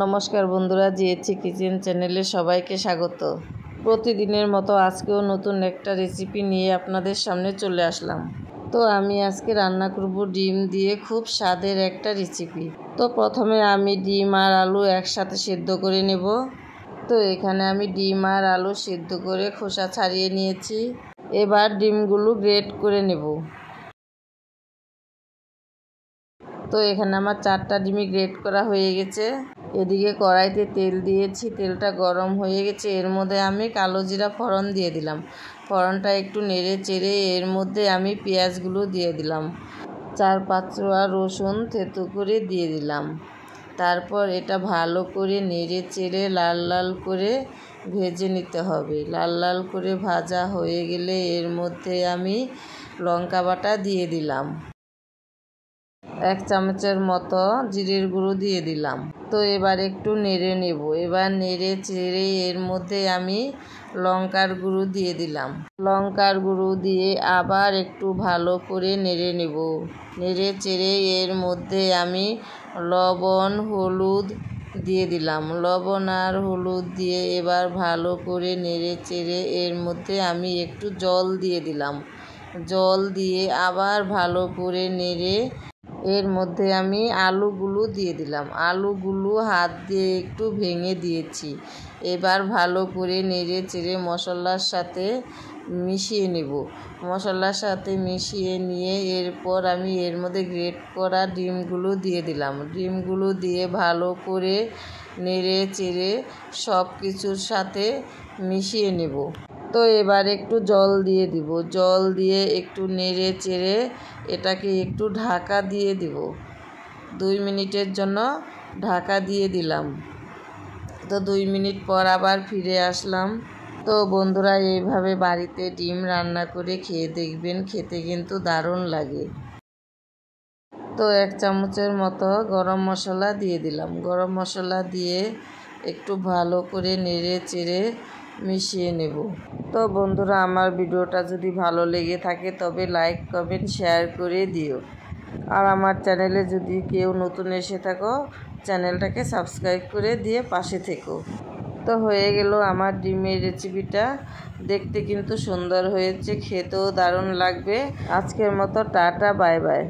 নমস্কার বন্ধুরা, জিএচি কিচেন চ্যানেলে সবাইকে স্বাগত। প্রতিদিনের মতো আজকেও নতুন একটা রেসিপি নিয়ে আপনাদের সামনে চলে আসলাম। তো আমি আজকে রান্না করব ডিম দিয়ে খুব স্বাদের একটা রেসিপি। তো প্রথমে আমি ডিম আর আলু একসাথে সেদ্ধ করে নেব। তো এখানে আমি ডিম আর আলু সেদ্ধ করে খোসা ছাড়িয়ে নিয়েছি। এবার ডিমগুলো গ্রেট করে নেব। তো এখানে আমার 4টা ডিমই গ্রেট করা হয়ে গেছে। এদিকে কড়াইতে তেল দিয়েছি, তেলটা গরম হয়ে গেছে। এর মধ্যে আমি কালো জিরা ফোড়ন দিয়ে দিলাম। ফোড়নটা একটু নেড়ে চেড়ে এর মধ্যে আমি পেঁয়াজগুলো দিয়ে দিলাম। 4-5 কোয়া রসুন থেঁতো করে দিয়ে দিলাম। তারপর এটা ভালো করে নেড়ে চেড়ে লাল লাল করে ভেজে নিতে হবে। লাল লাল করে ভাজা হয়ে গেলে এর মধ্যে আমি লঙ্কা বাটা দিয়ে দিলাম। 1 চামচের মতো জিরের গুঁড়ো দিয়ে দিলাম। তো এবার একটু নেড়ে নেব। এবার নেড়ে চেড়ে এর মধ্যে আমি লঙ্কার গুঁড়ো দিয়ে দিলাম। লঙ্কার গুঁড়ো দিয়ে আবার একটু ভালো করে নেড়ে নেব। নেড়ে চেড়ে এর মধ্যে আমি লবণ হলুদ দিয়ে দিলাম। লবণ আর হলুদ দিয়ে এবার ভালো করে নেড়ে চেড়ে এর মধ্যে আমি একটু জল দিয়ে দিলাম। জল দিয়ে আবার ভালো করে নেড়ে এর মধ্যে আমি আলুগুলো দিয়ে দিলাম। আলুগুলো হাত দিয়ে একটু ভেঙে দিয়েছি। এবার ভালো করে নেড়ে চেড়ে মশলার সাথে মিশিয়ে নেব। মশলার সাথে মিশিয়ে নিয়ে এরপর আমি এর মধ্যে গ্রেট করা ডিমগুলো দিয়ে দিলাম। ডিমগুলো দিয়ে ভালো করে নেড়ে চেড়ে সব কিছুর সাথে মিশিয়ে নেব। তো এবার একটু জল দিয়ে দিব। জল দিয়ে একটু নেড়ে চেড়ে এটাকে একটু ঢাকা দিয়ে দিব। 2 মিনিটের জন্য ঢাকা দিয়ে দিলাম। তো 2 মিনিট পর আবার ফিরে আসলাম। তো বন্ধুরা, এইভাবে বাড়িতে ডিম রান্না করে খেয়ে দেখবেন, খেতে কিন্তু দারুণ লাগে। তো 1 চামচের মতো গরম মশলা দিয়ে দিলাম। গরম মশলা দিয়ে একটু ভালো করে নেড়ে চেড়ে মিশিয়ে নেব। তো বন্ধুরা, আমার ভিডিওটা যদি ভালো লেগে থাকে তবে লাইক কমেন্ট শেয়ার করে দিও। আর আমার চ্যানেলে যদি কেউ নতুন এসে থাকো, চ্যানেলটাকে সাবস্ক্রাইব করে দিয়ে পাশে থেকো। তো হয়ে গেল আমার ডিমের রেসিপিটা। দেখতে কিন্তু সুন্দর হয়েছে, খেতেও দারুণ লাগবে। আজকের মতো টাটা, বাই বাই।